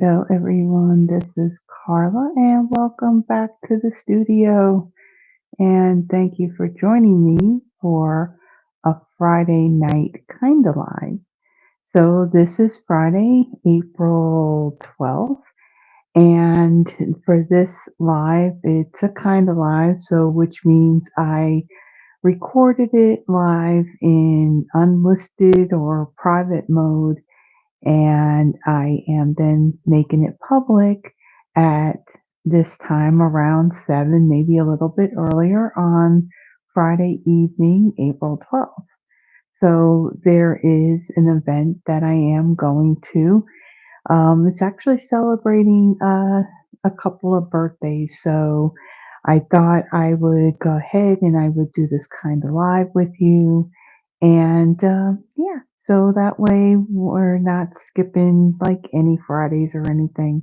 Hello, everyone. This is Carla, and welcome back to the studio. And thank you for joining me for a Friday night kind of live. So, this is Friday, April 12th. And for this live, it's a kind of live, so which means I recorded it live in unlisted or private mode and I am then making it public at this time around 7, maybe a little bit earlier on Friday evening, April 12th. So there is an event that I am going to. It's actually celebrating a couple of birthdays. So I thought I would go ahead and I would do this kind of live with you and yeah, so that way we're not skipping like any Fridays or anything.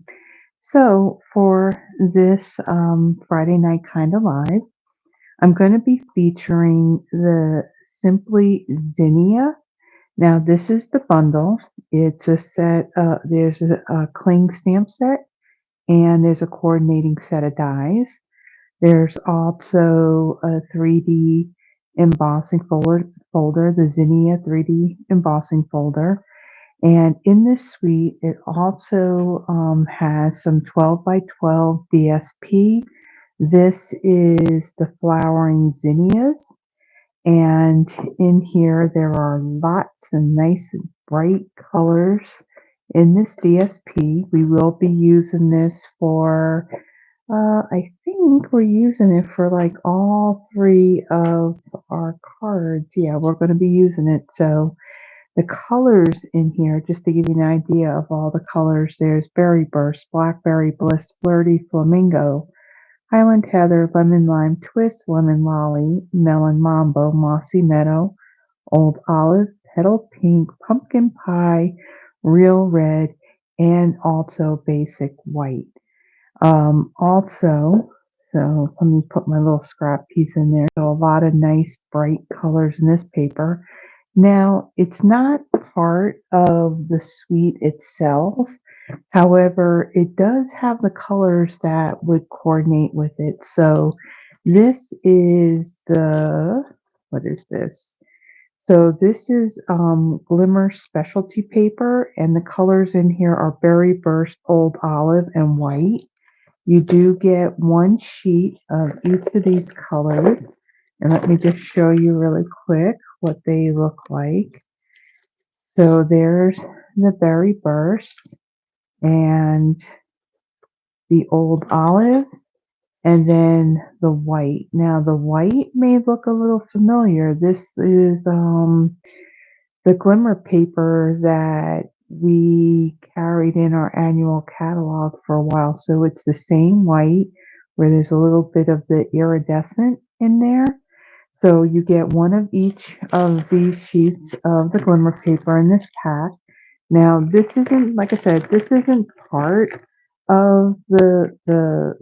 So for this Friday night kind of live, I'm going to be featuring the Simply Zinnia. Now this is the bundle. It's a set. There's a cling stamp set, and there's a coordinating set of dies. There's also a 3D embossing folder, the Zinnia 3D embossing folder. And in this suite, it also has some 12 by 12 DSP. This is the flowering zinnias. And in here, there are lots of nice bright colors in this DSP. We will be using this for I think we're using it for like all three of our cards. Yeah, we're going to be using it. So the colors in here, just to give you an idea of all the colors, there's Berry Burst, Blackberry, Bliss, Flirty, Flamingo, Highland Heather, Lemon Lime Twist, Lemon Lolly, Melon Mambo, Mossy Meadow, Old Olive, Petal Pink, Pumpkin Pie, Real Red, and also Basic White. Also, so let me put my little scrap piece in there. So a lot of nice bright colors in this paper. Now, it's not part of the suite itself. However, it does have the colors that would coordinate with it. So this is what is this? So this is Glimmer Specialty Paper, and the colors in here are Berry Burst, Old Olive, and White. You do get one sheet of each of these colors. And let me just show you really quick what they look like. So there's the Berry Burst and the Old Olive and then the white. Now the white may look a little familiar. This is the glimmer paper that we carried in our annual catalog for a while. So it's the same white where there's a little bit of the iridescent in there. So you get one of each of these sheets of the glimmer paper in this pack. Now this isn't, like I said, this isn't part of the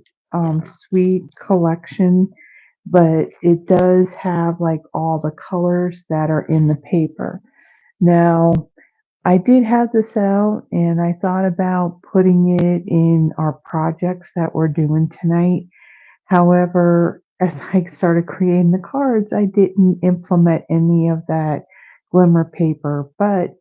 suite collection, but it does have like all the colors that are in the paper. Now, I did have this out and I thought about putting it in our projects that we're doing tonight. However, as I started creating the cards, I didn't implement any of that glimmer paper, but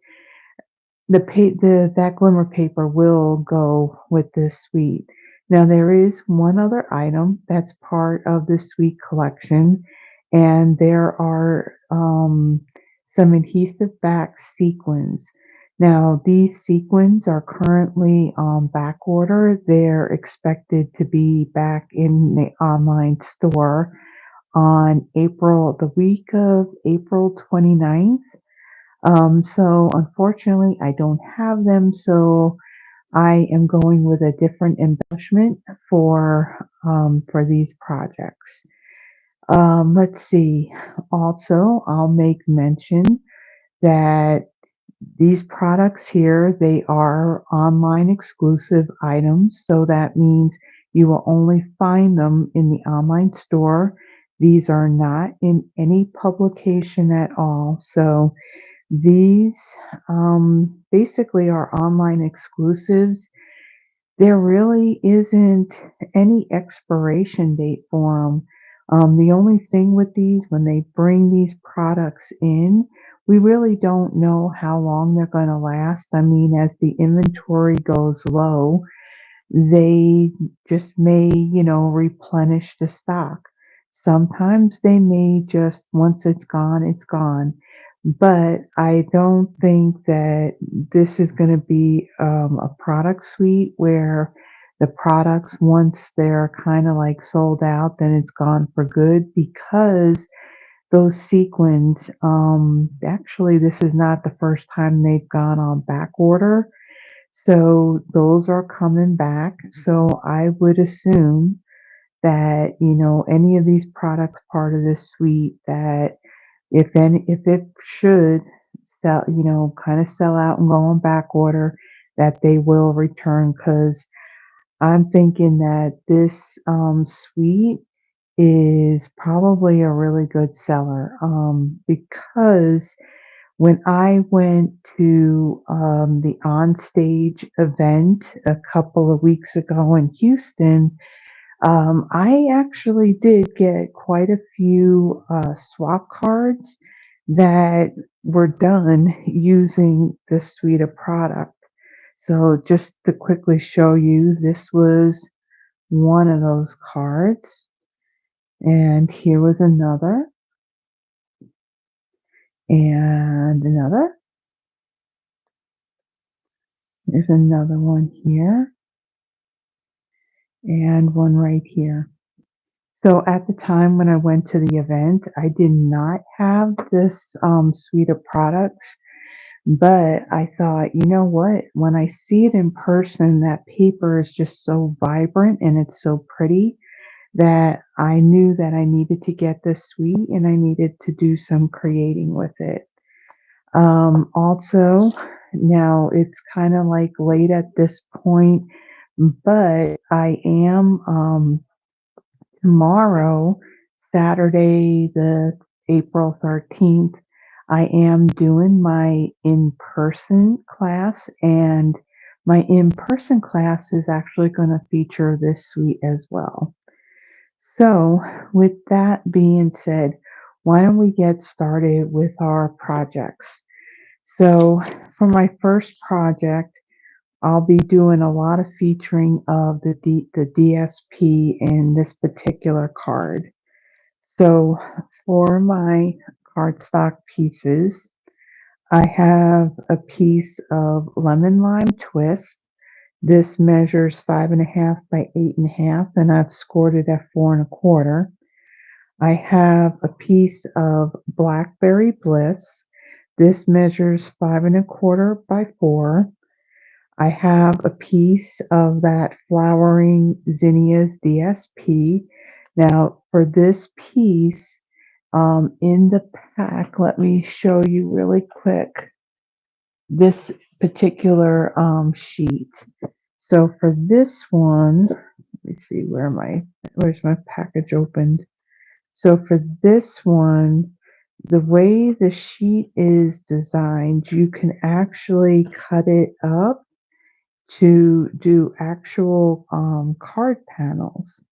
that glimmer paper will go with this suite. Now there is one other item that's part of the suite collection, and there are some adhesive back sequins. Now these sequins are currently on back order. They're expected to be back in the online store on the week of April 29th. So unfortunately, I don't have them, so I am going with a different embellishment for these projects. Let's see. Also, I'll make mention that these products here, they are online exclusive items, so that means you will only find them in the online store. These are not in any publication at all. So these basically are online exclusives. There really isn't any expiration date for them. The only thing with these, when they bring these products in, we really don't know how long they're going to last. I mean, as the inventory goes low, they just may, replenish the stock. Sometimes they may just, once it's gone, it's gone. But I don't think that this is going to be a product suite where the products, once they're kind of like sold out, then it's gone for good because those sequins, actually, this is not the first time they've gone on back order. So those are coming back. So I would assume that, any of these products part of this suite that if it should sell, kind of sell out and go on back order, that they will return because I'm thinking that this suite is probably a really good seller because when I went to the onstage event a couple of weeks ago in Houston, I actually did get quite a few swap cards that were done using this suite of product. So just to quickly show you, this was one of those cards, and here was another, and another. There's another one here, and one right here. So at the time when I went to the event, I did not have this suite of products, but I thought, you know what? When I see it in person, that paper is just so vibrant and it's so pretty that I knew that I needed to get this suite and I needed to do some creating with it. Also, now it's kind of like late at this point, but I am tomorrow, Saturday, the April 13th, I am doing my in-person class, and my in-person class is actually going to feature this suite as well. So, with that being said, why don't we get started with our projects? So, for my first project, I'll be doing a lot of featuring of the DSP in this particular card. So for my cardstock pieces, I have a piece of lemon lime twist. This measures 5.5 by 8.5, and I've scored it at 4.25. I have a piece of Blackberry Bliss. This measures 5.25 by 4. I have a piece of that flowering Zinnias DSP. Now, for this piece, in the pack, let me show you really quick this particular sheet. So for this one, let me see, where's my package opened? So for this one, the way the sheet is designed, you can actually cut it up to do actual card panels.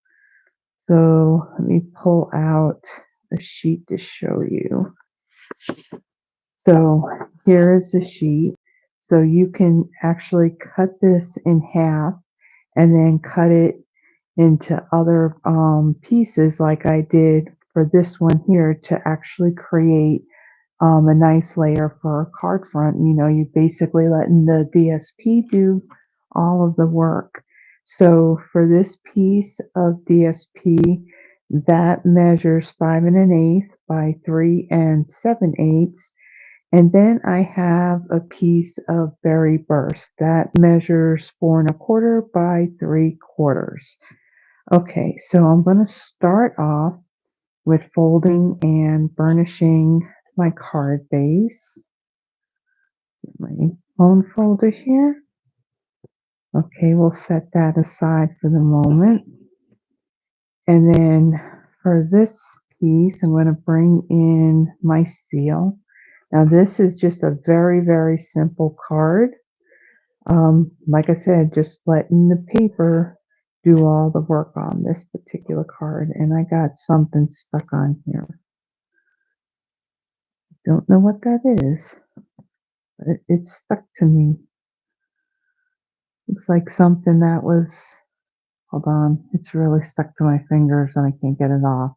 So let me pull out a sheet to show you. So here is the sheet. So you can actually cut this in half and then cut it into other pieces like I did for this one here to actually create a nice layer for a card front. You basically letting the DSP do all of the work. So for this piece of DSP, that measures 5 1/8 by 3 7/8. And then I have a piece of berry burst that measures 4.25 by 3/4. Okay, so I'm going to start off with folding and burnishing my card base. My phone folder here. Okay, we'll set that aside for the moment. And then for this piece, I'm going to bring in my seal. Now this is just a very, very simple card. Like I said, just letting the paper do all the work on this particular card, and I got something stuck on here. Don't know what that is, but it's stuck to me. Looks like something that was, hold on, it's really stuck to my fingers and I can't get it off.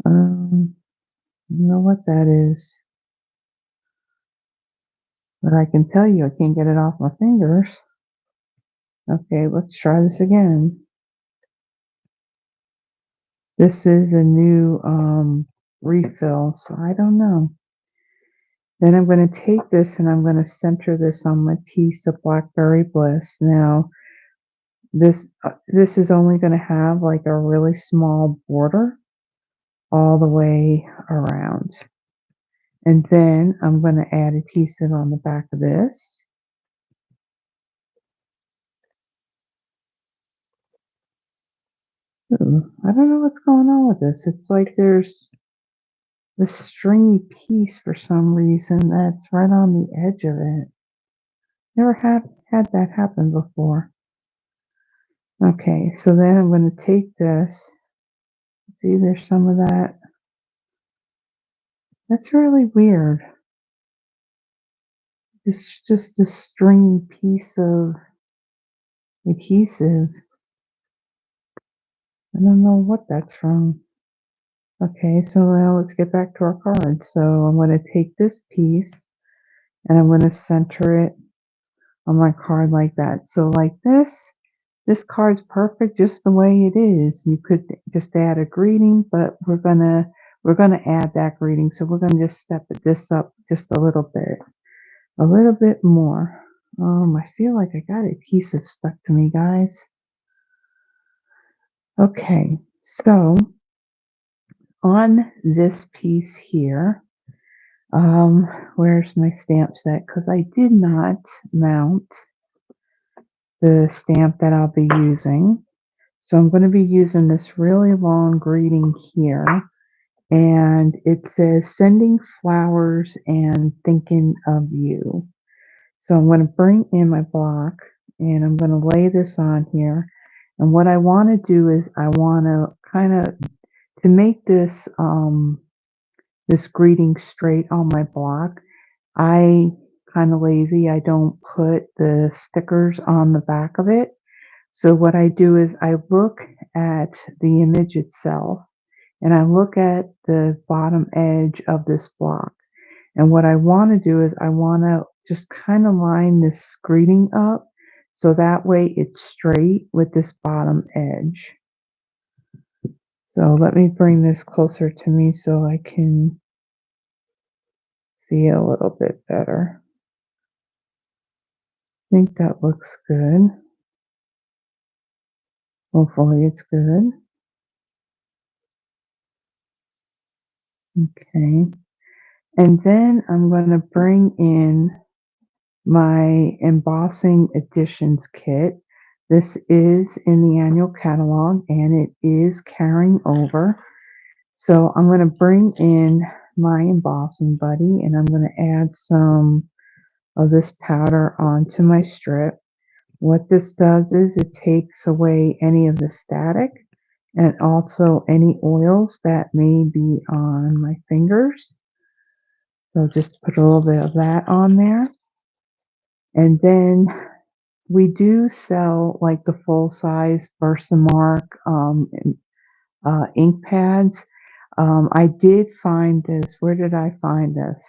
Don't know what that is, but I can tell you I can't get it off my fingers. Okay, let's try this again. This is a new refill, so I don't know. Then I'm going to take this and I'm going to center this on my piece of Blackberry Bliss. Now, this is only going to have like a really small border all the way around. And then I'm going to add adhesive on the back of this. Ooh, I don't know what's going on with this. It's like there's this stringy piece for some reason that's right on the edge of it. Never had that happen before. Okay, so then I'm going to take this. See, there's some of that. That's really weird. It's just a stringy piece of adhesive. I don't know what that's from. Okay, so now let's get back to our card. So I'm going to take this piece and I'm going to center it on my card like that. So like this card's perfect just the way it is. You could just add a greeting, but we're gonna add that greeting. So we're gonna just step this up just a little bit more. I feel like I got adhesive stuck to me, guys. Okay, so on this piece here, where's my stamp set? Because I did not mount the stamp that I'll be using. So I'm going to be using this really long greeting here. And it says, sending flowers and thinking of you. So I'm going to bring in my block and I'm going to lay this on here. And what I want to do is I want to kind of, to make this, this greeting straight on my block, I kind of lazy. I don't put the stickers on the back of it. So what I do is I look at the image itself and I look at the bottom edge of this block. And what I want to do is I want to just kind of line this greeting up so that way it's straight with this bottom edge. So let me bring this closer to me so I can see a little bit better. I think that looks good. Hopefully it's good. Okay. And then I'm going to bring in my embossing additions kit. This is in the annual catalog and it is carrying over. So I'm going to bring in my embossing buddy and I'm going to add some of this powder onto my strip. What this does is it takes away any of the static and also any oils that may be on my fingers. So just put a little bit of that on there. And then we do sell like the full size Versamark ink pads. I did find this. Where did I find this?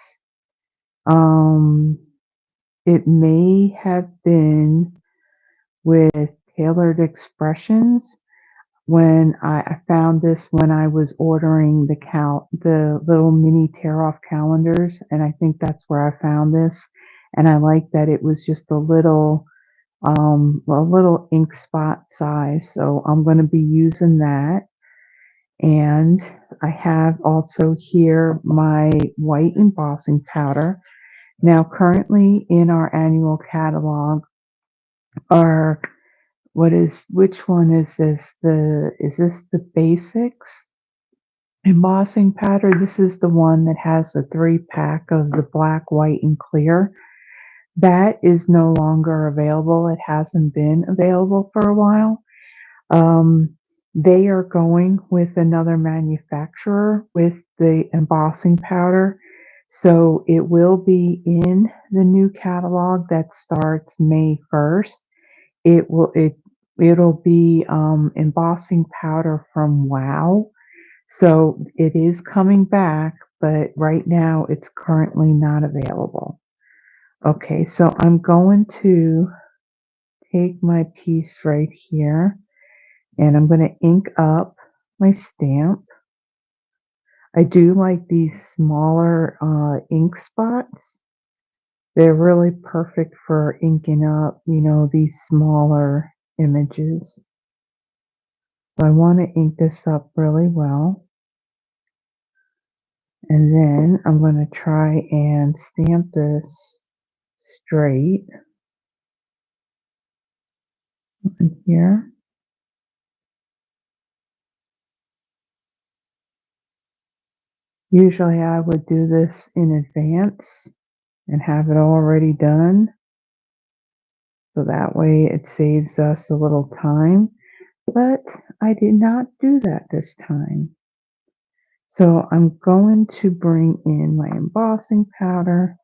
Um, it may have been with Tailored Expressions when I found this when I was ordering the little mini tear off calendars, and I think that's where I found this. And I like that it was just a little ink spot size. So I'm going to be using that. And I have also here my white embossing powder. Now, currently in our annual catalog are which one is this? Is this the basics embossing powder? This is the one that has the 3-pack of the black, white, and clear. That is no longer available. It hasn't been available for a while. Um, they are going with another manufacturer with the embossing powder. So it will be in the new catalog that starts May 1st. It'll be embossing powder from Wow. So it is coming back, but right now it's currently not available. Okay, so I'm going to take my piece right here and I'm going to ink up my stamp. I do like these smaller ink spots. They're really perfect for inking up, these smaller images. So I want to ink this up really well. And then I'm going to try and stamp this straight in here. Usually I would do this in advance and have it already done. So that way it saves us a little time. But I did not do that this time. So I'm going to bring in my embossing powder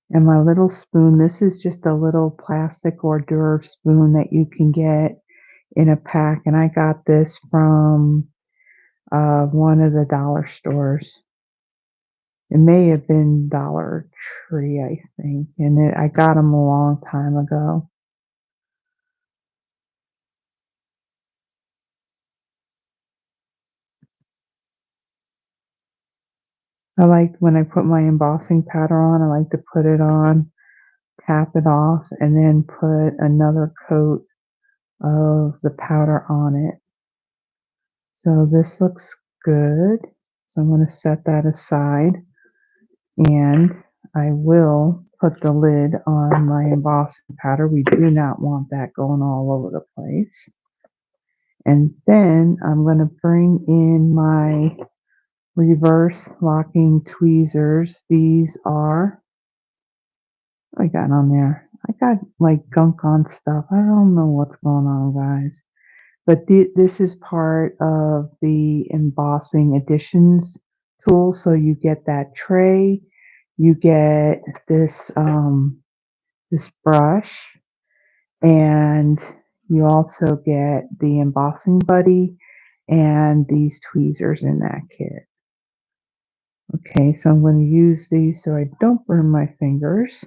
and my little spoon. This is just a little plastic hors d'oeuvre spoon that you can get in a pack. And I got this from one of the dollar stores. It may have been Dollar Tree, I think. And I got them a long time ago. I like when I put my embossing powder on, I like to put it on, tap it off, and then put another coat of the powder on it. So this looks good. So I'm going to set that aside and I will put the lid on my embossing powder. We do not want that going all over the place. And then I'm going to bring in my reverse locking tweezers. These are, I got on there. I got like gunk on stuff. I don't know what's going on, guys. But this is part of the embossing additions tool. So you get that tray, you get this brush, and you also get the embossing buddy and these tweezers in that kit. Okay, so I'm going to use these so I don't burn my fingers.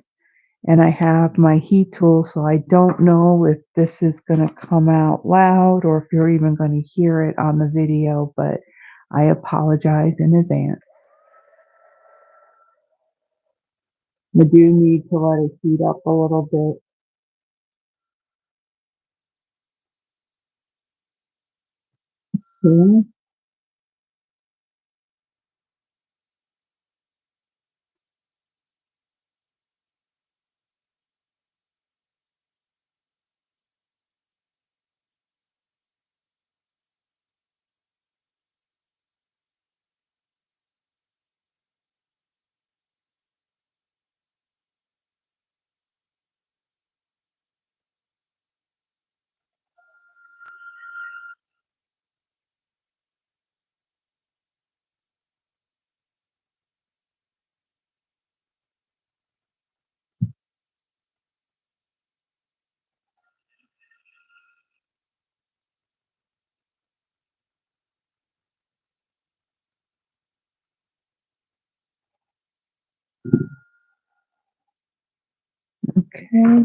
And I have my heat tool, so I don't know if this is going to come out loud or if you're even going to hear it on the video, but I apologize in advance. I do need to let it heat up a little bit. Okay. Okay.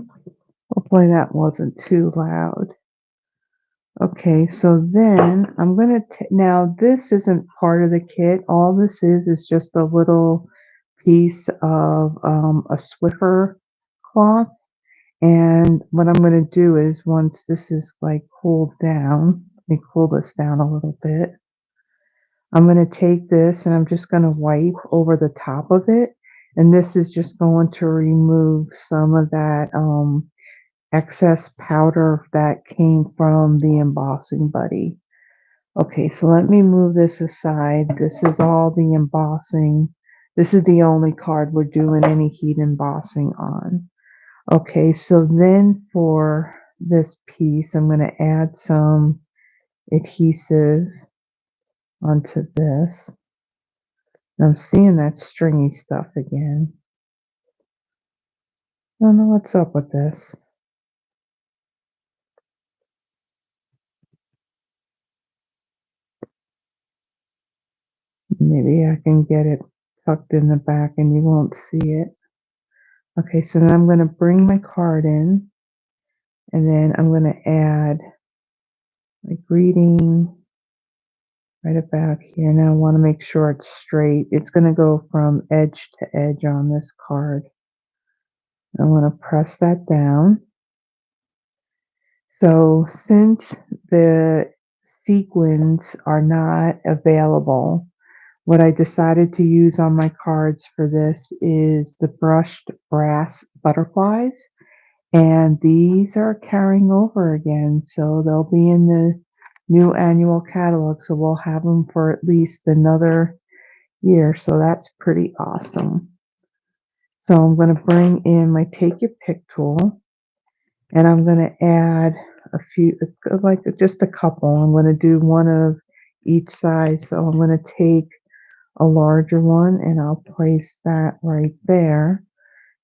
Hopefully that wasn't too loud. Okay, so then I'm going to, now this isn't part of the kit. All this is just a little piece of a Swiffer cloth. And what I'm going to do is once this is like cooled down, let me cool this down a little bit. I'm going to take this and I'm just going to wipe over the top of it. And this is just going to remove some of that excess powder that came from the embossing buddy. Okay, so let me move this aside. This is all the embossing. This is the only card we're doing any heat embossing on. Okay, so then for this piece, I'm going to add some adhesive onto this. I'm seeing that stringy stuff again. I don't know what's up with this. Maybe I can get it tucked in the back and you won't see it. Okay, so then I'm going to bring my card in and then I'm going to add my greeting right about here. Now I want to make sure it's straight. It's going to go from edge to edge on this card. I want to press that down. So since the sequins are not available, what I decided to use on my cards for this is the brushed brass butterflies. And these are carrying over again. So they'll be in the new annual catalog. So we'll have them for at least another year. So that's pretty awesome. So I'm going to bring in my Take Your Pick tool. And I'm going to add a few, like just a couple. I'm going to do one of each size. So I'm going to take a larger one and I'll place that right there.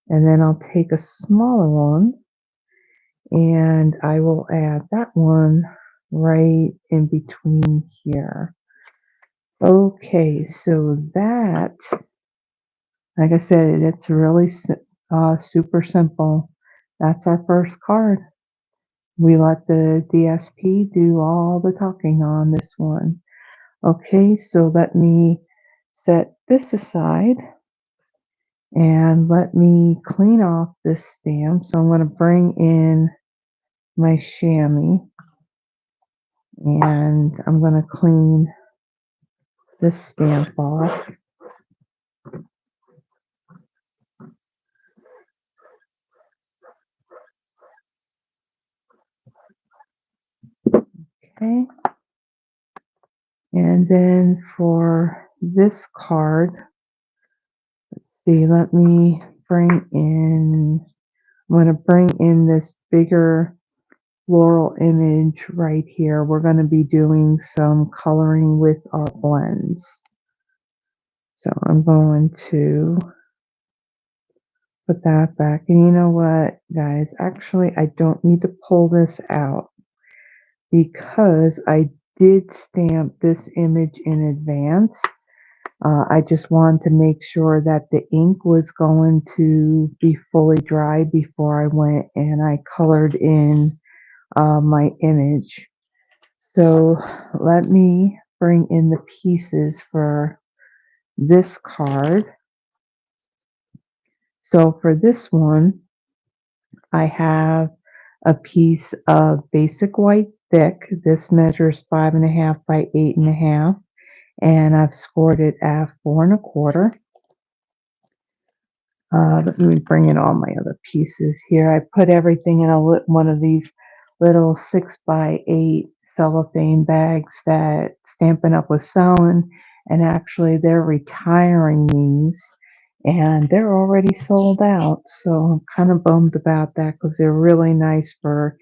And then I'll take a smaller one and I will add that one right in between here. Okay, so that, like I said, it's really super simple. That's our first card. We let the DSP do all the talking on this one. Okay, so let me set this aside and let me clean off this stamp. So I'm going to bring in my chamois and I'm going to clean this stamp off. Okay. And then for this card, let's see, let me bring in, I'm going to bring in this bigger floral image right here. We're going to be doing some coloring with our blends. So I'm going to put that back. And you know what, guys? Actually, I don't need to pull this out because I did stamp this image in advance. I just wanted to make sure that the ink was going to be fully dry before I went and I colored in my image. So let me bring in the pieces for this card. So for this one, I have a piece of basic white thick. This measures 5.5 by 8.5, and I've scored it at 4.25. Let me bring in all my other pieces here. I put everything in one of these little 6x8 cellophane bags that Stampin' Up! Was selling, and actually they're retiring these, and they're already sold out. So I'm kind of bummed about that because they're really nice for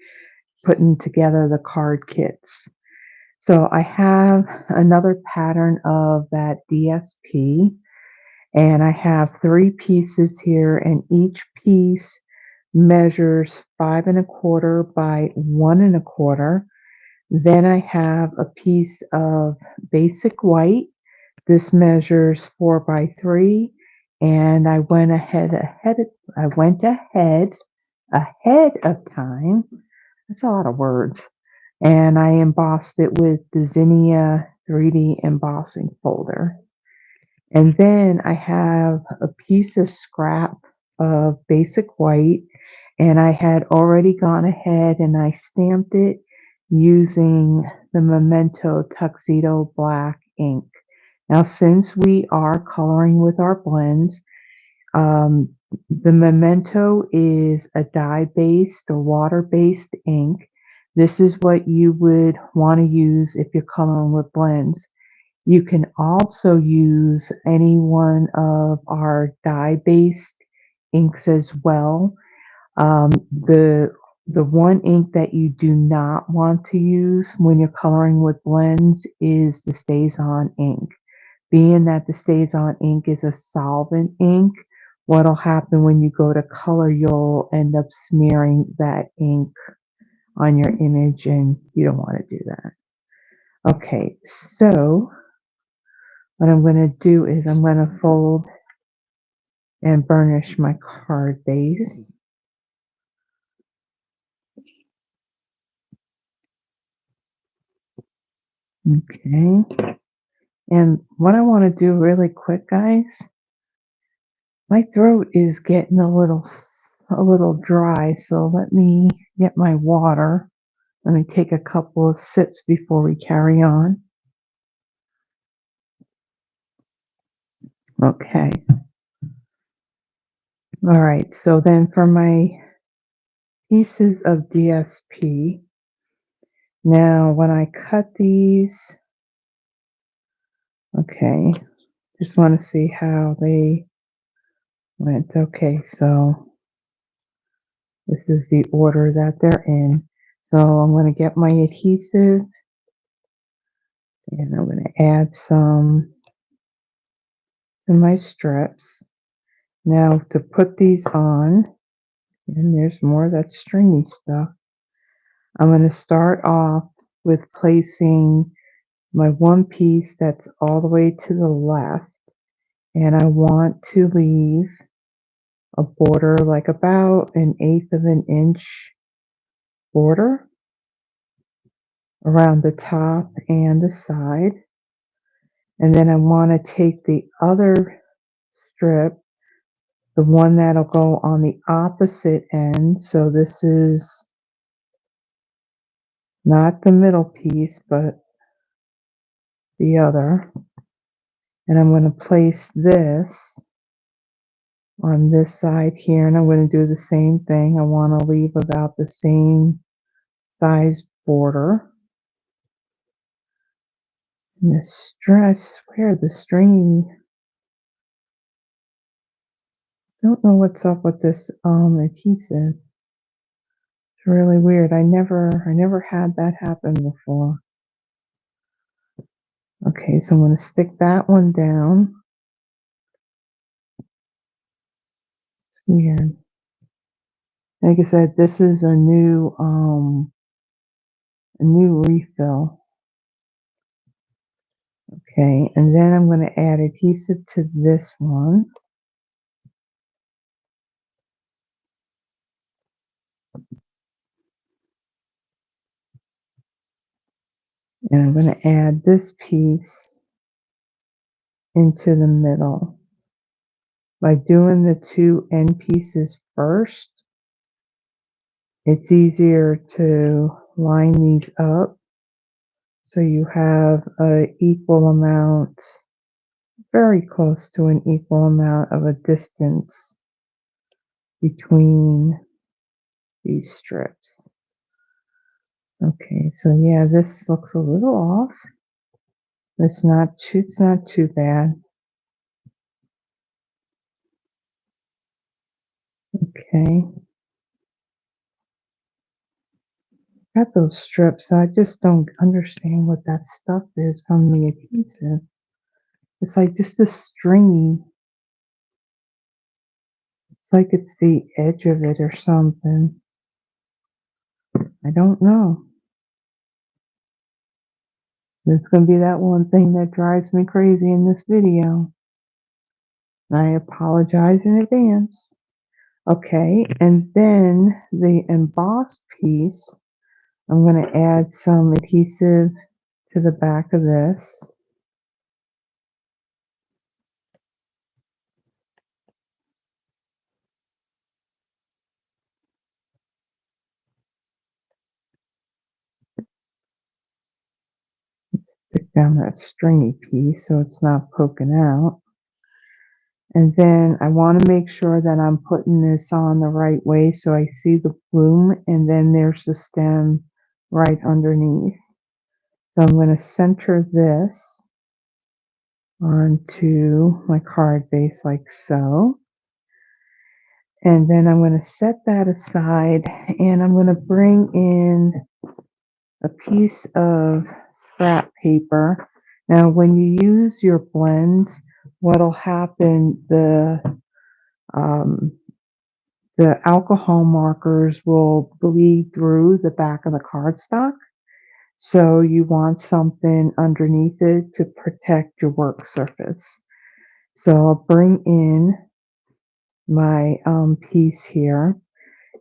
putting together the card kits. So I have another pattern of that DSP. And I have 3 pieces here, and each piece measures 5.25 by 1.25. Then I have a piece of basic white. This measures 4 by 3, and I went ahead of time. That's a lot of words. And I embossed it with the Zinnia 3D embossing folder. And then I have a piece of scrap of basic white, and I had already gone ahead and I stamped it using the Memento Tuxedo Black ink. Now, since we are coloring with our blends, the Memento is a dye-based or water-based ink. This is what you would want to use if you're coloring with blends. You can also use any one of our dye-based inks as well. Um, the the one ink that you do not want to use when you're coloring with blends is the Stays On ink. Being that the Stays On ink is a solvent ink, what'll happen when you go to color, you'll end up smearing that ink on your image, and you don't want to do that. Okay, so what I'm going to do is I'm going to fold and burnish my card base. Okay. And what I want to do really quick, guys, my throat is getting a little dry, so let me get my water. Let me take a couple of sips before we carry on. Okay. All right. So then for my pieces of DSP, now when I cut these, okay, just want to see how they went. Okay, so this is the order that they're in. So I'm going to get my adhesive and I'm going to add some to my strips. Now to put these on, and there's more of that stringy stuff, I'm going to start off with placing my one piece that's all the way to the left, and I want to leave a border like about 1/8 of an inch border around the top and the side. And then I want to take the other strip, the one that'll go on the opposite end. So this is not the middle piece, but the other. And I'm going to place this on this side here, and I'm going to do the same thing. I want to leave about the same size border. And the stress, where the stringy, don't know what's up with this adhesive. It's really weird. I never had that happen before. Okay, so I'm going to stick that one down. Weird. Like I said, this is a new refill. Okay, and then I'm going to add adhesive to this one. And I'm going to add this piece into the middle. By doing the two end pieces first, it's easier to line these up so you have an equal amount, very close to an equal amount of a distance between these strips. Okay, so yeah, this looks a little off. It's not too bad. Okay. Got those strips. I just don't understand what that stuff is from the adhesive. It's like just a stringy. It's like it's the edge of it or something. I don't know. It's going to be that one thing that drives me crazy in this video. I apologize in advance. Okay, and then the embossed piece, I'm going to add some adhesive to the back of this. Stick down that stringy piece so it's not poking out. And then I want to make sure that I'm putting this on the right way so I see the bloom, and then there's the stem right underneath. So I'm going to center this onto my card base like so. And then I'm going to set that aside and I'm going to bring in a piece of scrap paper. Now, when you use your blends, what'll happen, um, the alcohol markers will bleed through the back of the cardstock. So you want something underneath it to protect your work surface. So I'll bring in my piece here.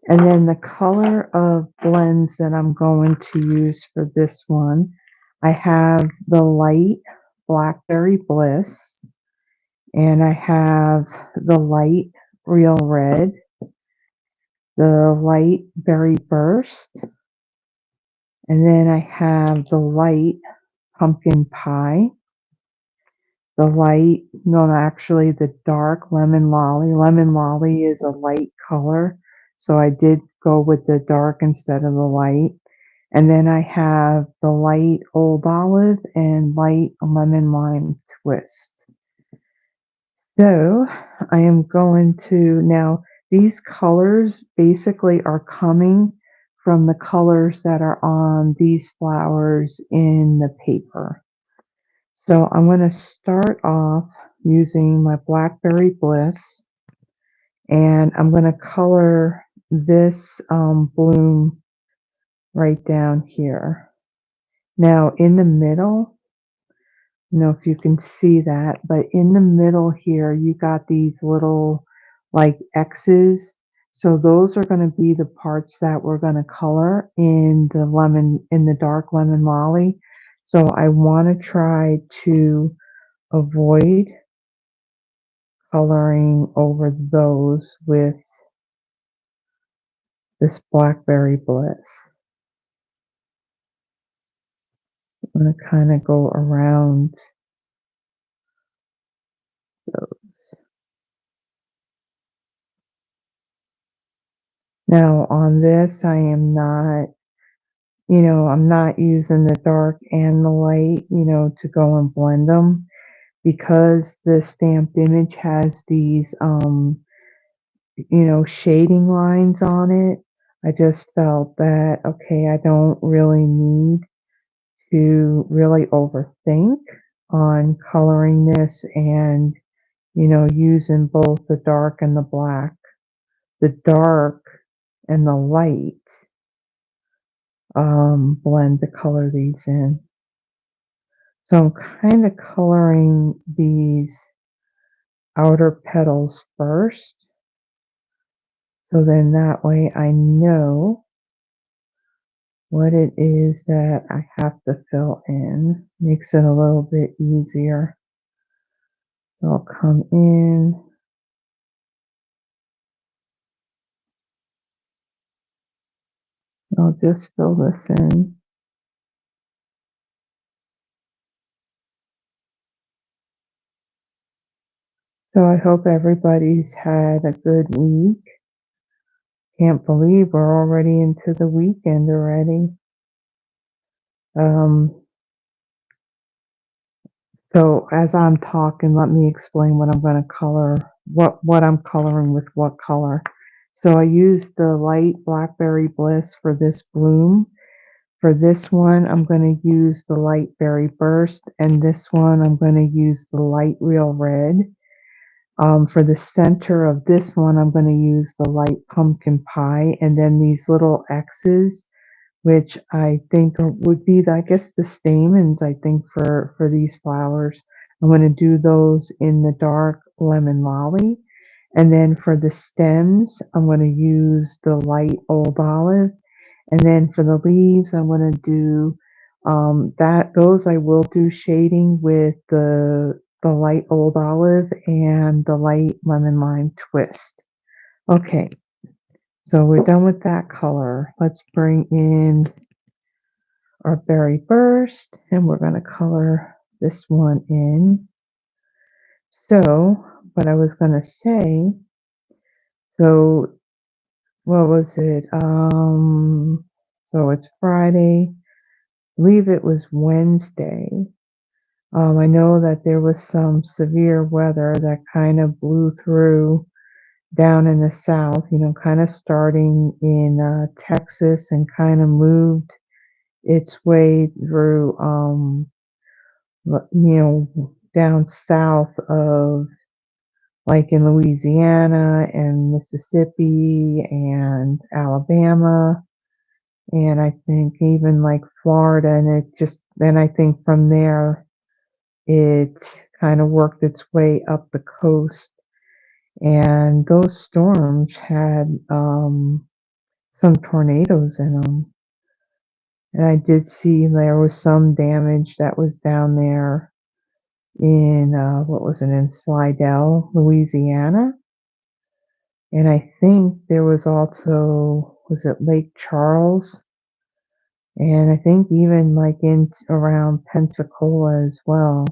And then the color of blends that I'm going to use for this one, I have the light Blackberry Bliss, and I have the light Real Red, the light Berry Burst, and then I have the light Pumpkin Pie, the light, no, actually the dark Lemon Lolly. Lemon Lolly is a light color, so I did go with the dark instead of the light. And then I have the light Old Olive and light Lemon Lime Twist. So I am going to now, these colors basically are coming from the colors that are on these flowers in the paper. So I'm going to start off using my Blackberry Bliss, and I'm going to color this bloom right down here. Now in the middle, I don't know if you can see that, but in the middle here, you got these little like X's. So those are going to be the parts that we're going to color in the dark lemon lolly. So I want to try to avoid coloring over those with this Blackberry Bliss. I'm going to kind of go around those. Now on this, I am not, I'm not using the dark and the light, to go and blend them because the stamped image has these, shading lines on it. I just felt that, okay, I don't really need to really overthink on coloring this and, using both the dark and the black. The dark and the light blend to color these in. So I'm kind of coloring these outer petals first. So then that way I know what it is that I have to fill in. Makes it a little bit easier. So I'll come in. I'll just fill this in. So I hope everybody's had a good week. Can't believe we're already into the weekend already. So as I'm talking, let me explain what I'm going to color, what I'm coloring with what color. So I used the light Blackberry Bliss for this bloom. For this one, I'm going to use the light Berry Burst, and this one, I'm going to use the light Real Red. For the center of this one, I'm going to use the light Pumpkin Pie, and then these little X's, which I think would be, I guess, the stamens, I think, for these flowers. I'm going to do those in the dark Lemon Lolly. And then for the stems, I'm going to use the light Old Olive. And then for the leaves, I'm going to do those I will do shading with the light Old Olive and the light Lemon Lime Twist. Okay, so we're done with that color. Let's bring in our Berry Burst, and we're going to color this one in. So what I was going to say, so what was it? So it's Friday. I believe it was Wednesday. I know that there was some severe weather that kind of blew through down in the South, kind of starting in Texas and kind of moved its way through, down south of like in Louisiana and Mississippi and Alabama. And I think even like Florida, and then I think from there it kind of worked its way up the coast. And those storms had some tornadoes in them. And I did see there was some damage that was down there in, what was it, in Slidell, Louisiana. And I think there was also, was it Lake Charles? And I think even like in around Pensacola as well.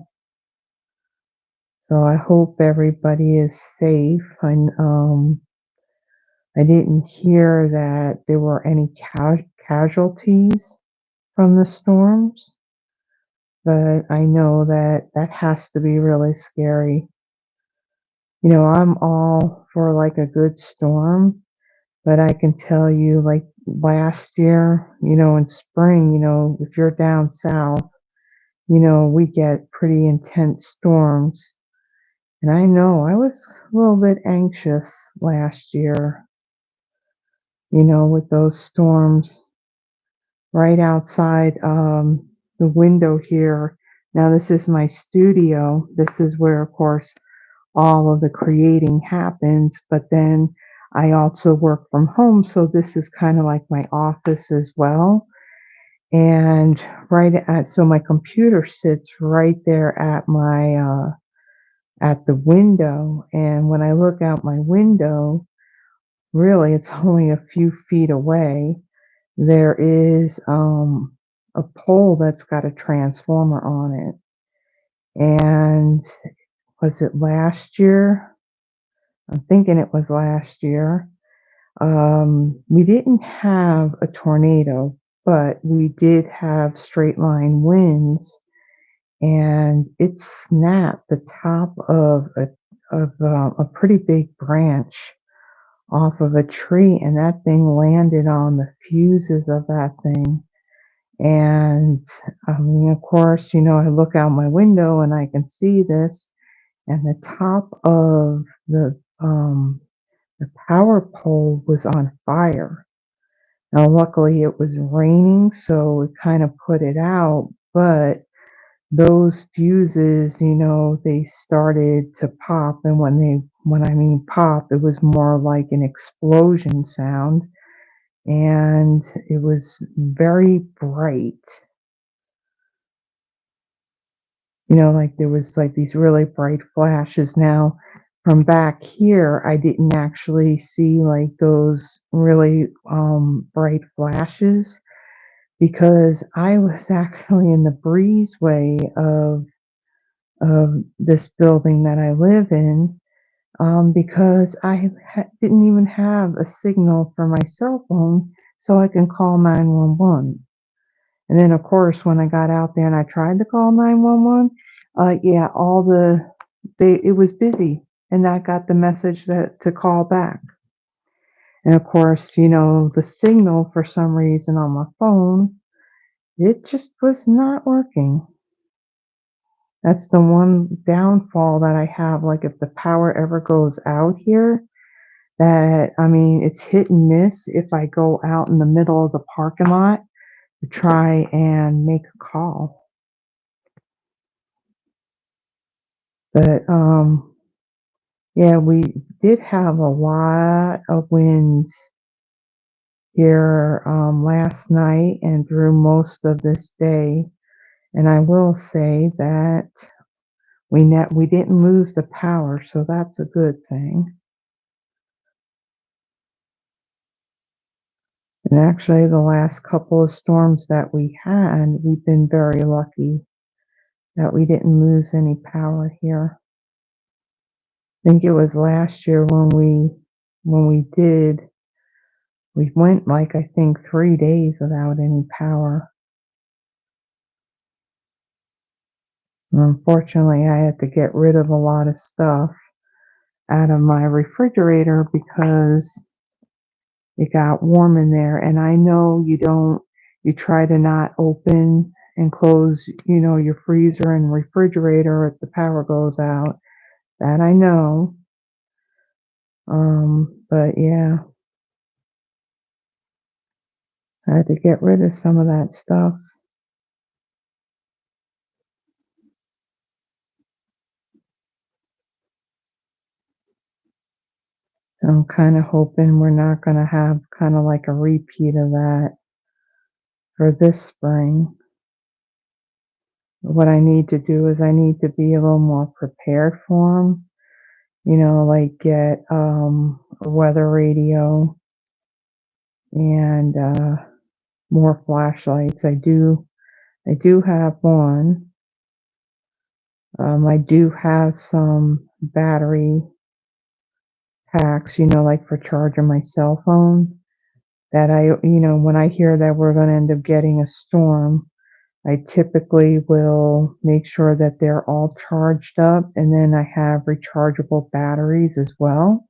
So I hope everybody is safe. I didn't hear that there were any casualties from the storms, but I know that that has to be really scary. I'm all for like a good storm, but I can tell you, like last year, in spring, if you're down south, we get pretty intense storms. And I know I was a little bit anxious last year, with those storms right outside the window here. Now, this is my studio. This is where, of course, all of the creating happens, but then I also work from home. So this is kind of like my office as well. And so my computer sits right there at the window. And when I look out my window, really it's only a few feet away. There is a pole that's got a transformer on it. And was it last year? I'm thinking it was last year. We didn't have a tornado, but we did have straight line winds, and it snapped the top of a pretty big branch off of a tree, and that thing landed on the fuses of that thing. And I mean, of course, I look out my window and I can see this, and the top of the power pole was on fire. Now, luckily, it was raining, so it kind of put it out, but those fuses, they started to pop. And when I mean pop, it was more like an explosion sound, and it was very bright. Like there was like these really bright flashes. Now, from back here, I didn't actually see like those really bright flashes because I was actually in the breezeway of this building that I live in, because I didn't even have a signal for my cell phone so I can call 911. And then, of course, when I got out there and I tried to call 911, yeah, it was busy, and I got the message that to call back. And of course, the signal for some reason on my phone, it just was not working. That's the one downfall that I have. Like if the power ever goes out here, that I mean, it's hit and miss if I go out in the middle of the parking lot to try and make a call. But yeah, we did have a lot of wind here last night and through most of this day. And I will say that we didn't lose the power, so that's a good thing. And actually, the last couple of storms that we had, we've been very lucky that we didn't lose any power here. I think it was last year we went like I think 3 days without any power. And unfortunately, I had to get rid of a lot of stuff out of my refrigerator because it got warm in there. And I know you try to not open and close, your freezer and refrigerator if the power goes out. That I know. But yeah, I had to get rid of some of that stuff. I'm kind of hoping we're not going to have kind of like a repeat of that for this spring. What I need to do is I need to be a little more prepared for them. Like get a weather radio and more flashlights. I do have one. I do have some battery packs, like for charging my cell phone. That when I hear that we're going to end up getting a storm, I typically will make sure that they're all charged up, and then I have rechargeable batteries as well.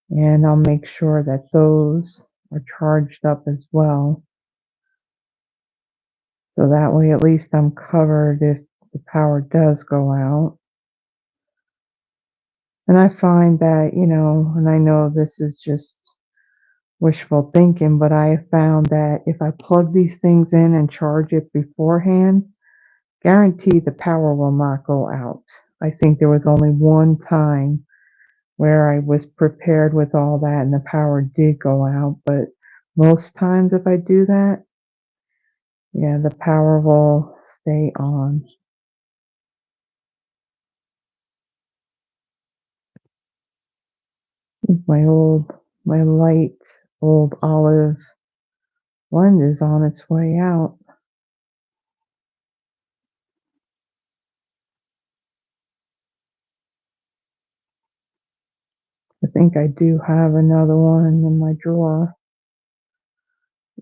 And I'll make sure that those are charged up as well. So that way at least I'm covered if the power does go out. And I find that, and I know this is just wishful thinking, but I have found that if I plug these things in and charge it beforehand, guaranteed the power will not go out. I think there was only one time where I was prepared with all that and the power did go out, but most times if I do that, yeah, the power will stay on. My light old olive blend is on its way out. I think I do have another one in my drawer,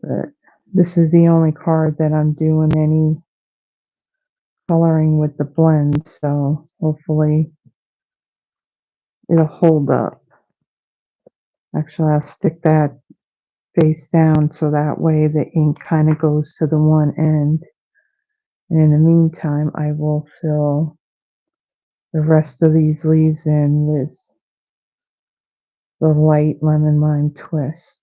but this is the only card that I'm doing any coloring with the blend, so hopefully it'll hold up. Actually, I'll stick that face down so that way the ink kind of goes to the one end. And in the meantime, I will fill the rest of these leaves in with the light lemon lime twist.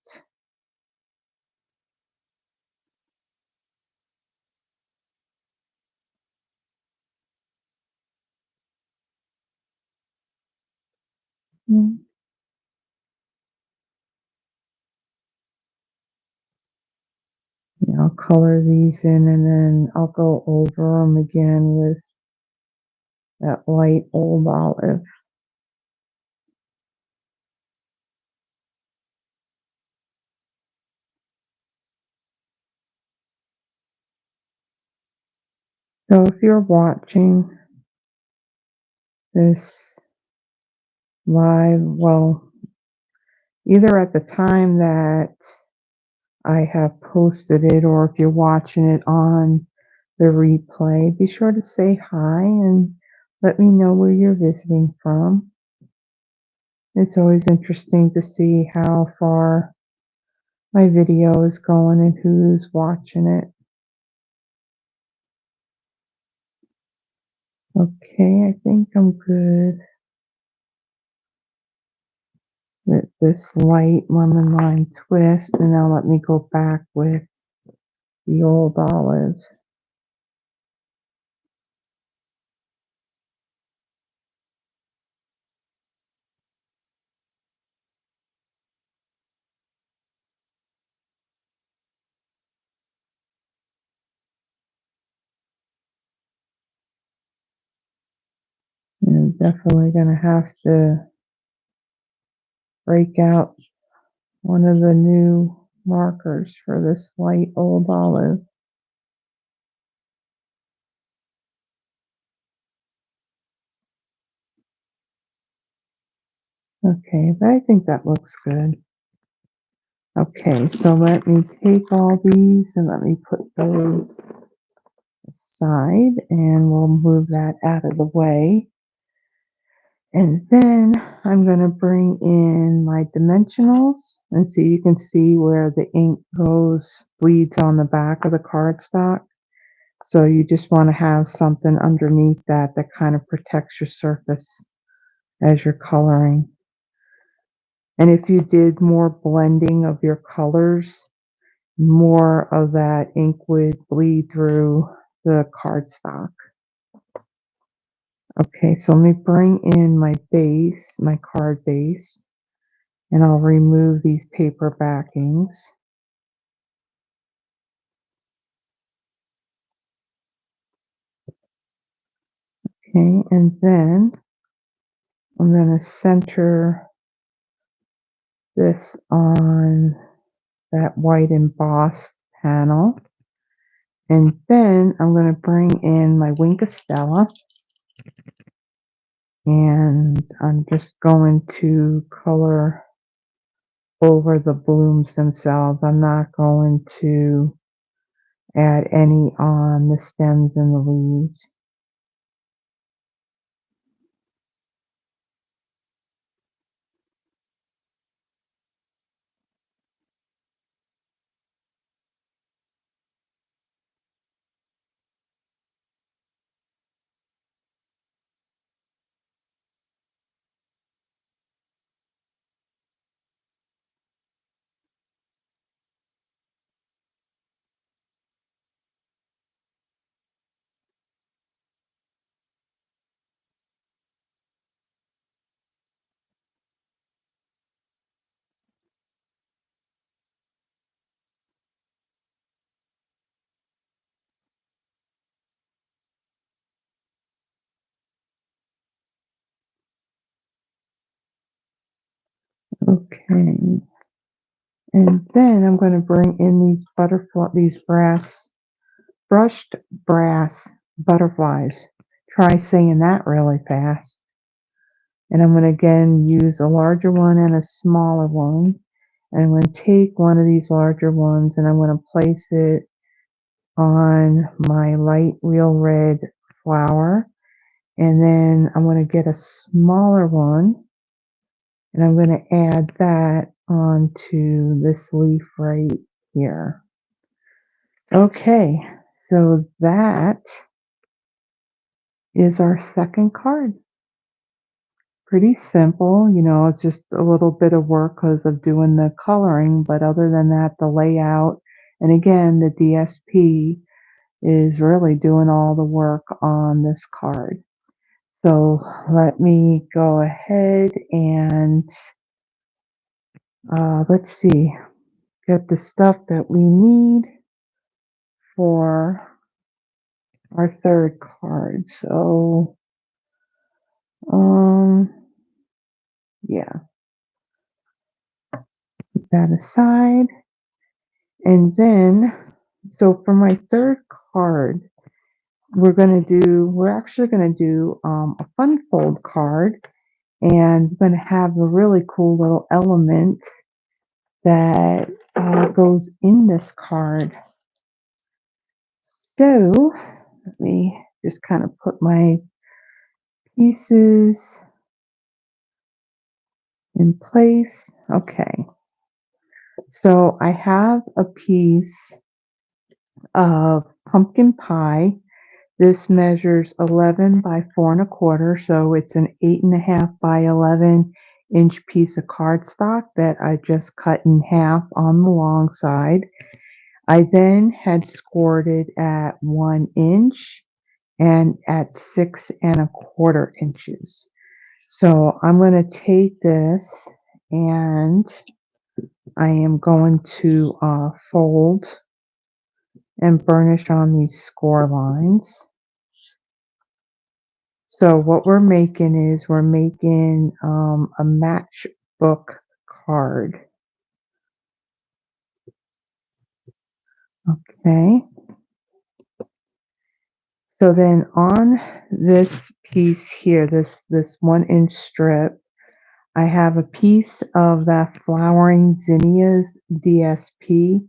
Mm. I'll color these in and then I'll go over them again with that light old olive. So if you're watching this live, well, either at the time that I have posted it or if you're watching it on the replay, be sure to say hi and let me know where you're visiting from. It's always interesting to see how far my video is going and who's watching it. Okay, I think I'm good with this light lemon lime twist, and now let me go back with the old olive. And I'm definitely going to have to break out one of the new markers for this light old olive. Okay, but I think that looks good. Okay, so let me take all these and let me put those aside and we'll move that out of the way. And then I'm going to bring in my dimensionals and see, you can see where the ink bleeds on the back of the cardstock. So you just want to have something underneath that that kind of protects your surface as you're coloring. And if you did more blending of your colors, more of that ink would bleed through the cardstock. Okay, so let me bring in my base, my card base, and I'll remove these paper backings. Okay, and then I'm going to center this on that white embossed panel. And then I'm going to bring in my Wink of Stella, and I'm just going to color over the blooms themselves. I'm not going to add any on the stems and the leaves. Okay. And then I'm going to bring in these brushed brass butterflies. Try saying that really fast. And I'm going to again use a larger one and a smaller one. And I'm going to take one of these larger ones and I'm going to place it on my light real red flower. And then I'm going to get a smaller one and I'm going to add that onto this leaf right here. Okay, so that is our second card. Pretty simple, it's just a little bit of work because of doing the coloring, but other than that, the layout, and again, the DSP is really doing all the work on this card. So let me go ahead and let's see, get the stuff that we need for our third card. So, yeah, put that aside. And then, so for my third card, we're actually going to do a fun fold card, and we're going to have a really cool little element that goes in this card. So let me just kind of put my pieces in place. Okay, so I have a piece of pumpkin pie. This measures 11 by 4 1/4, so it's an 8.5 by 11-inch piece of cardstock that I just cut in half on the long side. I then had scored it at 1 inch and at 6 1/4 inches. So I'm going to take this and I am going to fold and burnish on these score lines. So what we're making is we're making a matchbook card. Okay. So then on this piece here, this 1 inch strip, I have a piece of that flowering Zinnias DSP.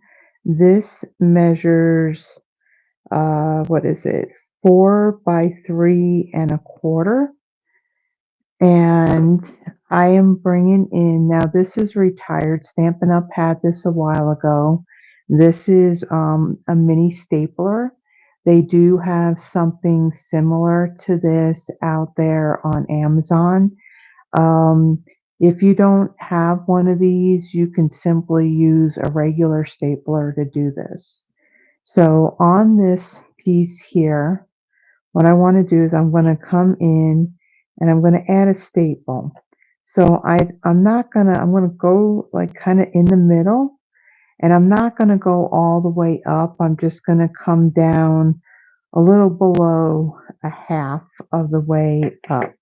This measures, what is it? 4 by 3 1/4. And I am bringing in, now this is retired. Stampin' Up! Had this a while ago. This is a mini stapler. They do have something similar to this out there on Amazon. Um, if you don't have one of these, you can simply use a regular stapler to do this. So on this piece here, what I want to do is I'm going to come in and I'm going to add a staple. So I'm going to go like kind of in the middle, and I'm not going to go all the way up. I'm just going to come down a little below a half of the way up.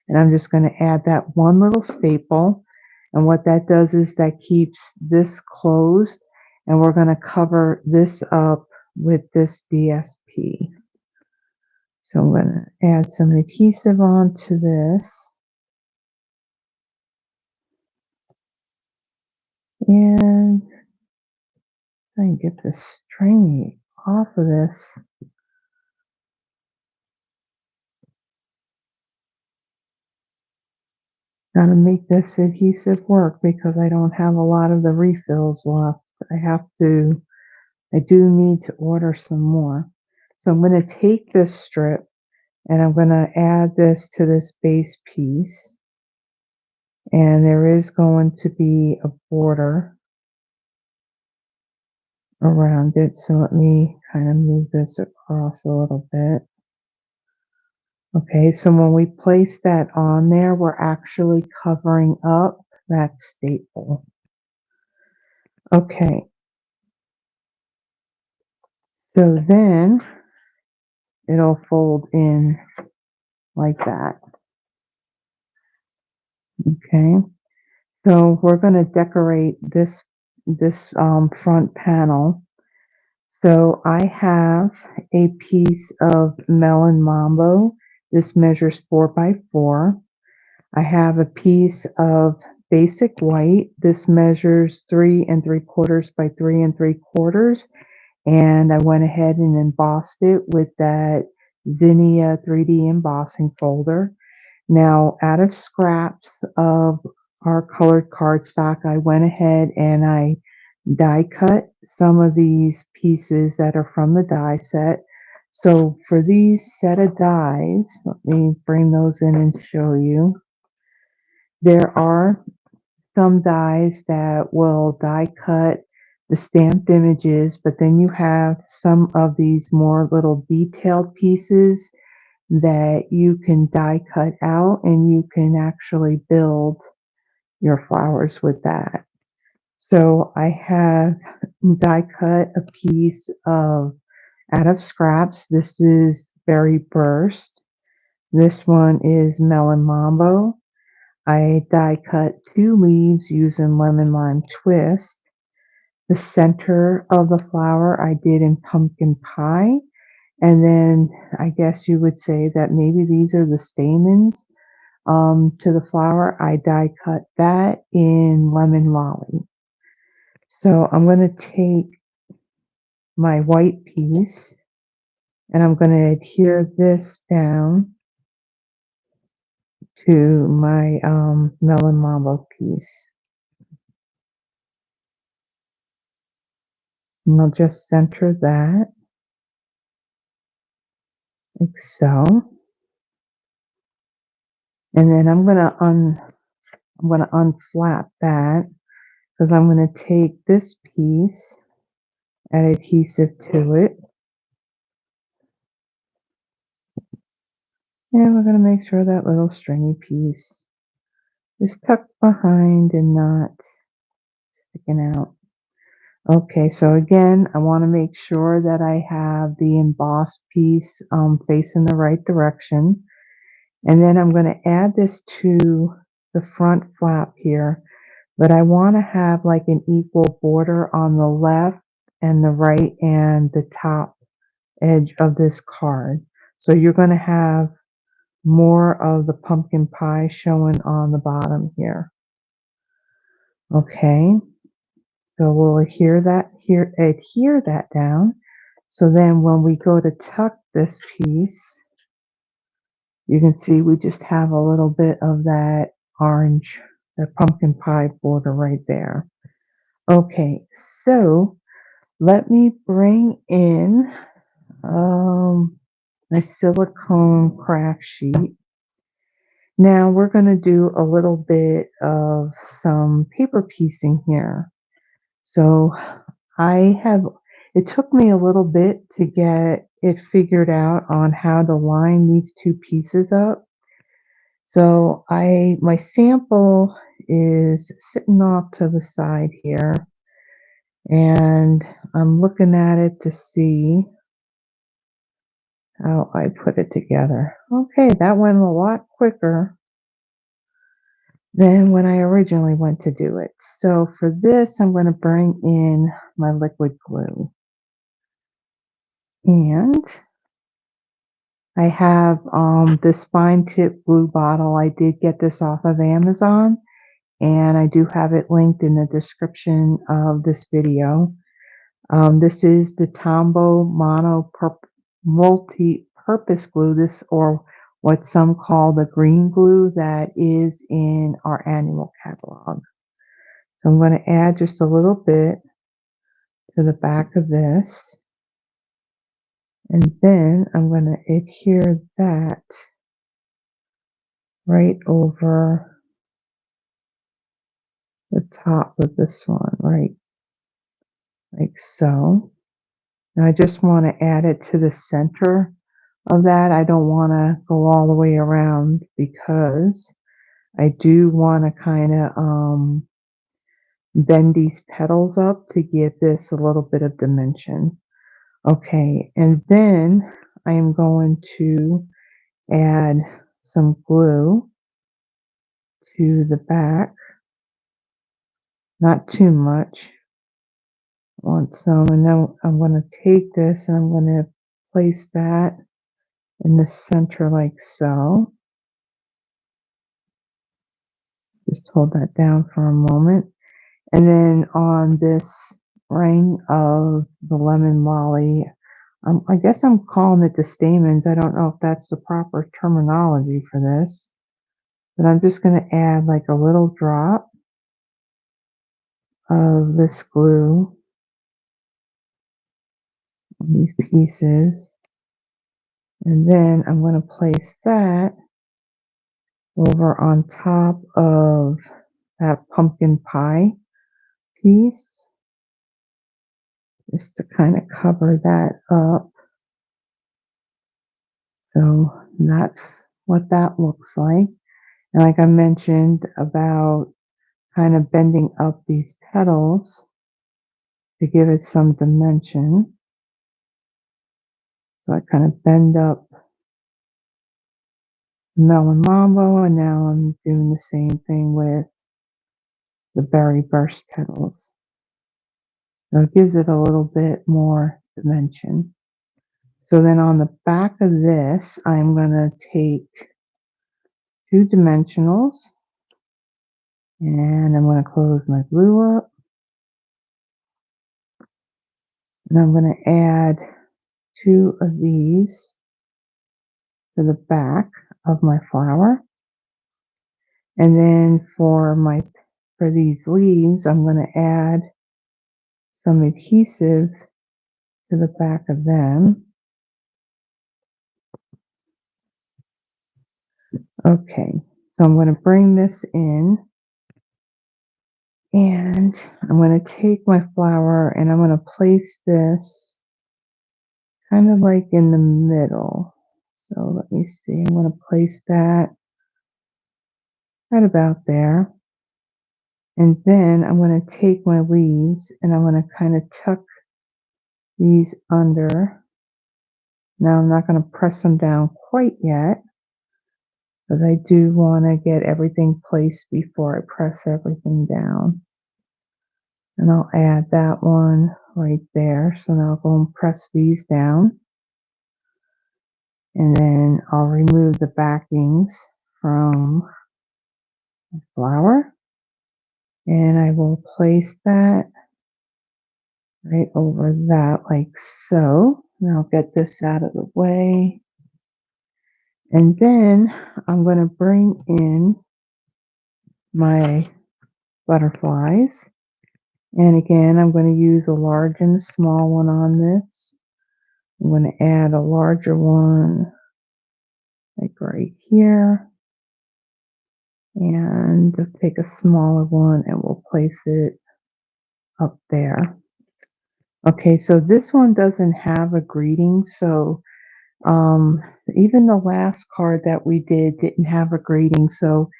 And I'm just going to add that one little staple. And what that does is that keeps this closed, and we're going to cover this up with this DSP. So I'm going to add some adhesive onto this. And try and get the string off of this. Gotta make this adhesive work because I don't have a lot of the refills left. I do need to order some more. So I'm going to take this strip and I'm going to add this to this base piece. And there is going to be a border around it. So let me kind of move this across a little bit. Okay, so when we place that on there, we're actually covering up that staple. Okay, so then it'll fold in like that. Okay, so we're going to decorate this front panel. So I have a piece of Melon Mambo. This measures 4 by 4. I have a piece of basic white. This measures 3 3/4 by 3 3/4. And I went ahead and embossed it with that Zinnia 3D embossing folder. Now, out of scraps of our colored cardstock, I went ahead and I die cut some of these pieces that are from the die set. So for these set of dies, let me bring those in and show you. There are some dies that will die cut the stamped images, but then you have some of these more little detailed pieces that you can die cut out, and you can actually build your flowers with that. So I have die cut a piece of out of scraps. This is Berry Burst. This one is Melon Mambo. I die cut 2 leaves using Lemon Lime Twist. The center of the flower I did in Pumpkin Pie. And then I guess you would say that maybe these are the stamens to the flower. I die cut that in Lemon Lolly. So I'm going to take my white piece and I'm going to adhere this down to my Melon Mambo piece. And I'll just center that like so. And then I'm going to unflap that because I'm going to take this piece, add adhesive to it. And we're going to make sure that little stringy piece is tucked behind and not sticking out. Okay, so again, I want to make sure that I have the embossed piece facing the right direction. And then I'm going to add this to the front flap here, but I want to have like an equal border on the left and the right and the top edge of this card. So you're going to have more of the pumpkin pie showing on the bottom here. Okay, so we'll adhere that down. So then when we go to tuck this piece, You can see we just have a little bit of that orange, the pumpkin pie border right there. Okay, so let me bring in my silicone craft sheet. Now we're going to do a little bit of some paper piecing here. So it took me a little bit to get it figured out on how to line these two pieces up. So my sample is sitting off to the side here, and I'm looking at it to see how I put it together. Okay, that went a lot quicker than when I originally went to do it. So for this, I'm going to bring in my liquid glue. And I have this fine tip glue bottle. I did get this off of Amazon, and I do have it linked in the description of this video. This is the Tombow multi-purpose glue, this or what some call the green glue that is in our annual catalog. So I'm going to add just a little bit to the back of this, and then I'm going to adhere that right over the top of this one, right like so. And I just want to add it to the center of that. I don't want to go all the way around because I do want to kind of bend these petals up to give this a little bit of dimension. Okay, and then I am going to add some glue to the back. Not too much. I want some, and then I'm going to take this and I'm going to place that in the center like so. Just hold that down for a moment. And then on this ring of the lemon lolly, I guess I'm calling it the stamens. I don't know if that's the proper terminology for this, but I'm just going to add like a little drop of this glue on these pieces. And then I'm going to place that over on top of that pumpkin pie piece, just to kind of cover that up. So that's what that looks like. And like I mentioned about kind of bending up these petals to give it some dimension. So I kind of bend up Melon Mambo, and now I'm doing the same thing with the berry burst petals. So it gives it a little bit more dimension. So then on the back of this, I'm going to take two dimensionals, and I'm going to close my glue up. And I'm going to add two of these to the back of my flower. And then for these leaves, I'm going to add some adhesive to the back of them. Okay, so I'm going to bring this in, and I'm going to take my flower and I'm going to place this kind of like in the middle. So let me see, I'm going to place that right about there. And then I'm going to take my leaves and I'm going to kind of tuck these under. Now I'm not going to press them down quite yet, but I do want to get everything placed before I press everything down. And I'll add that one right there. So now I'll go and press these down. And then I'll remove the backings from the flower. And I will place that right over that like so. And I'll get this out of the way. And then I'm going to bring in my butterflies. And again, I'm going to use a large and a small one on this. I'm going to add a larger one like right here. And take a smaller one and we'll place it up there. Okay, so this one doesn't have a greeting. So um, even the last card that we didn't have a greeting. So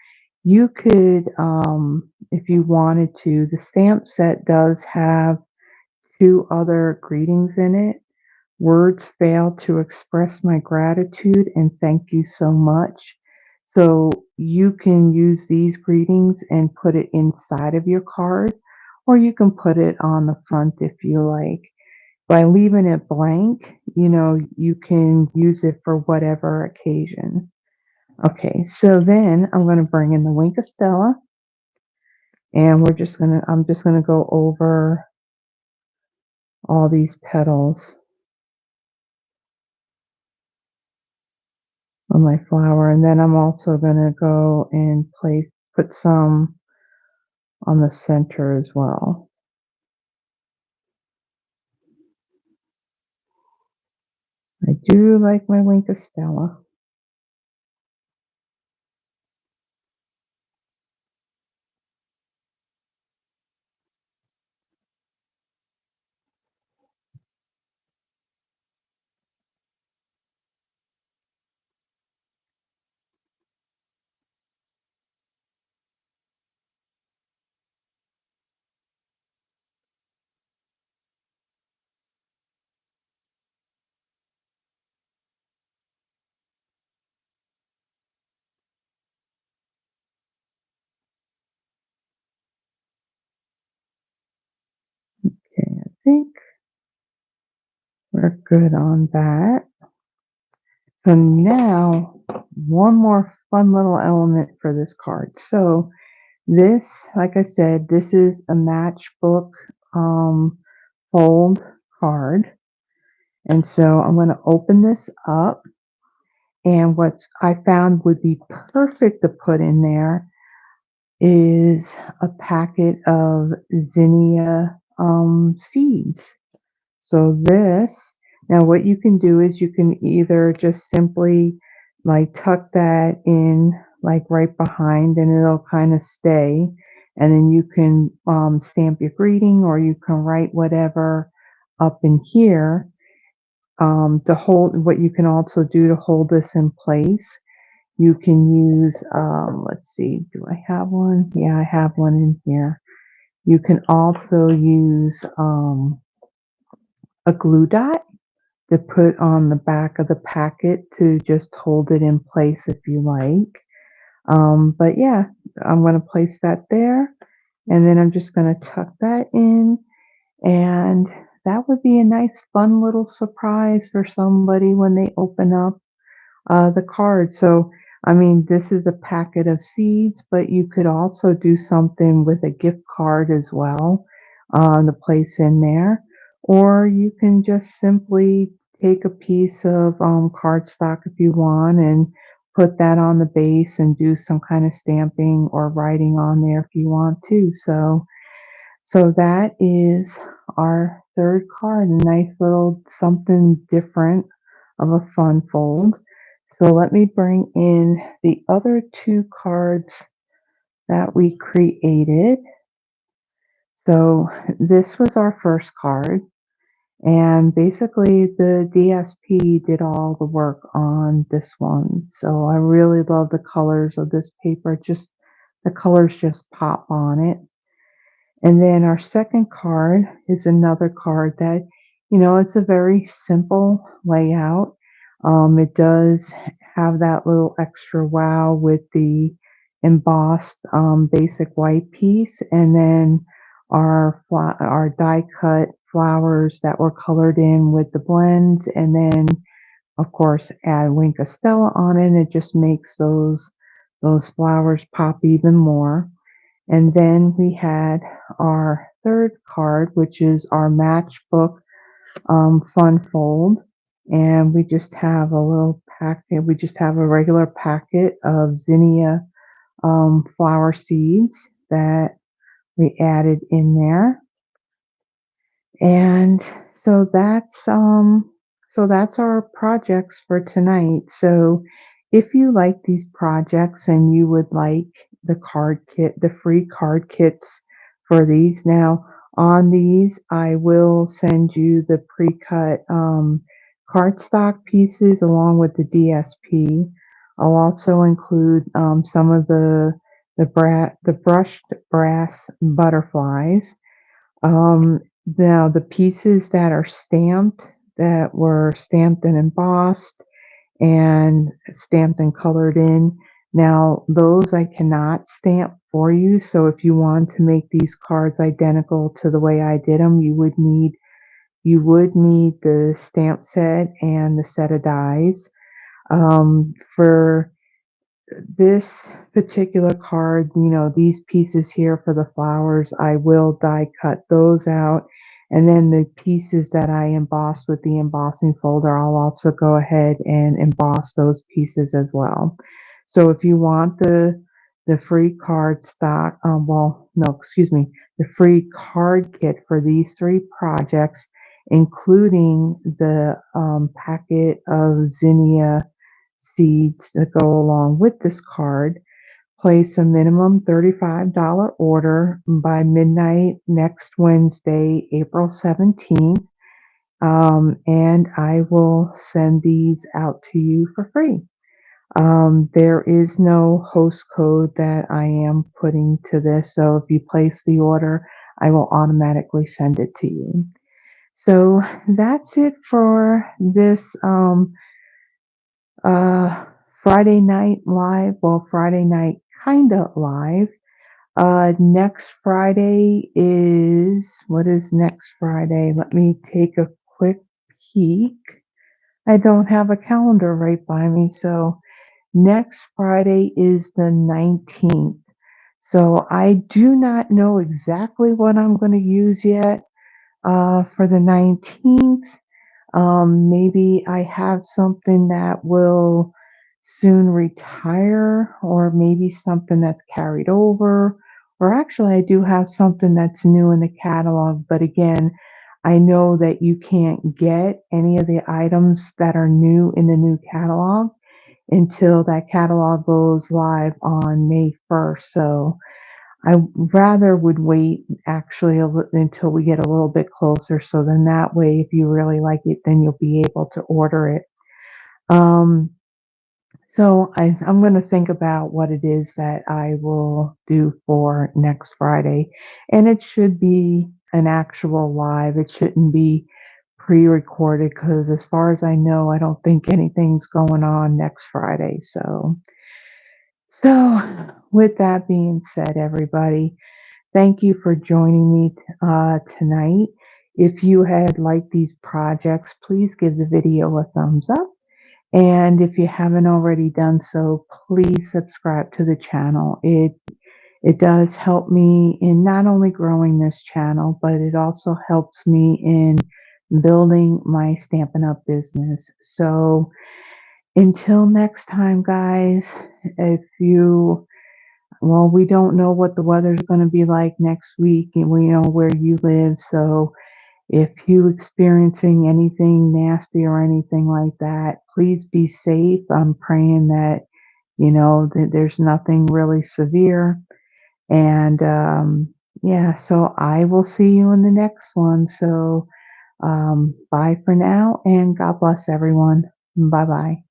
you could, if you wanted to, the stamp set does have two other greetings in it. Words fail to express my gratitude and thank you so much. So you can use these greetings and put it inside of your card, or you can put it on the front if you like. By leaving it blank, you can use it for whatever occasion. Okay, so then I'm going to bring in the Wink of Stella, and I'm just gonna go over all these petals on my flower, and then I'm also gonna go and put some on the center as well. I do like my Wink of Stella. Okay, I think we're good on that. So now, one more fun little element for this card. So this, like I said, this is a matchbook fold card. And so I'm going to open this up. And what I found would be perfect to put in there is a packet of zinnia seeds. So this, now what you can do is you can either just simply like tuck that in like right behind and it'll kind of stay. And then you can stamp your greeting or you can write whatever up in here. To hold, what you can also do to hold this in place, you can use, let's see, do I have one? Yeah, I have one in here. You can also use a glue dot to put on the back of the packet to just hold it in place if you like. But yeah, I'm going to place that there and then I'm just going to tuck that in, and that would be a nice fun little surprise for somebody when they open up the card. So, I mean, this is a packet of seeds, but you could also do something with a gift card as well, to place in there. Or you can just simply take a piece of cardstock if you want and put that on the base and do some kind of stamping or writing on there if you want to. So that is our third card, a nice little something different of a fun fold. So let me bring in the other two cards that we created. So this was our first card, and basically the DSP did all the work on this one. So I really love the colors of this paper. Just the colors just pop on it. And then our second card is another card that, it's a very simple layout. It does have that little extra wow with the embossed basic white piece, and then our die cut flowers that were colored in with the blends, and then of course add Wink of Stella on it. And it just makes those flowers pop even more. And then we had our third card, which is our matchbook fun fold. and we just have a little packet. We just have a regular packet of zinnia flower seeds that we added in there. And so that's our projects for tonight. So if you like these projects and you would like the card kit, the free card kits for these, now on these I will send you the pre-cut cardstock pieces along with the DSP. I'll also include some of the brushed brass butterflies. Now the pieces that are stamped, that were stamped and embossed and stamped and colored in, now those I cannot stamp for you. So if you want to make these cards identical to the way I did them, you would need the stamp set and the set of dies. For this particular card, these pieces here for the flowers, I will die cut those out. And then the pieces that I embossed with the embossing folder, I'll also go ahead and emboss those pieces as well. So if you want the free card stock, well, no, excuse me, the free card kit for these three projects, including the packet of zinnia seeds that go along with this card, place a minimum $35 order by midnight next Wednesday, April 17th, and I will send these out to you for free. There is no host code that I am putting to this, so if you place the order, I will automatically send it to you. So that's it for this uh, Friday night live. Well, Friday night kinda live. Next Friday is, what is next Friday? Let me take a quick peek. I don't have a calendar right by me, so next Friday is the 19th. So I do not know exactly what I'm going to use yet for the 19th. Maybe I have something that will soon retire, or maybe something that's carried over, or actually, I do have something that's new in the catalog. But again, I know that you can't get any of the items that are new in the new catalog until that catalog goes live on May 1st. So I rather would wait actually until we get a little bit closer. So then that way, if you really like it, then you'll be able to order it. Um, so I'm going to think about what it is that I will do for next Friday. And it should be an actual live. It shouldn't be pre-recorded because as far as I know, I don't think anything's going on next Friday. So with that being said, everybody, thank you for joining me tonight. If you had liked these projects, please give the video a thumbs up. And if you haven't already done so, please subscribe to the channel. It does help me in not only growing this channel, but it also helps me in building my Stampin' Up! Business. So until next time, guys, if you well, we don't know what the weather's going to be like next week, and we know where you live. So if you experiencing anything nasty or anything like that, please be safe. I'm praying that, that there's nothing really severe. And yeah, so I will see you in the next one. So bye for now, and God bless everyone. Bye bye.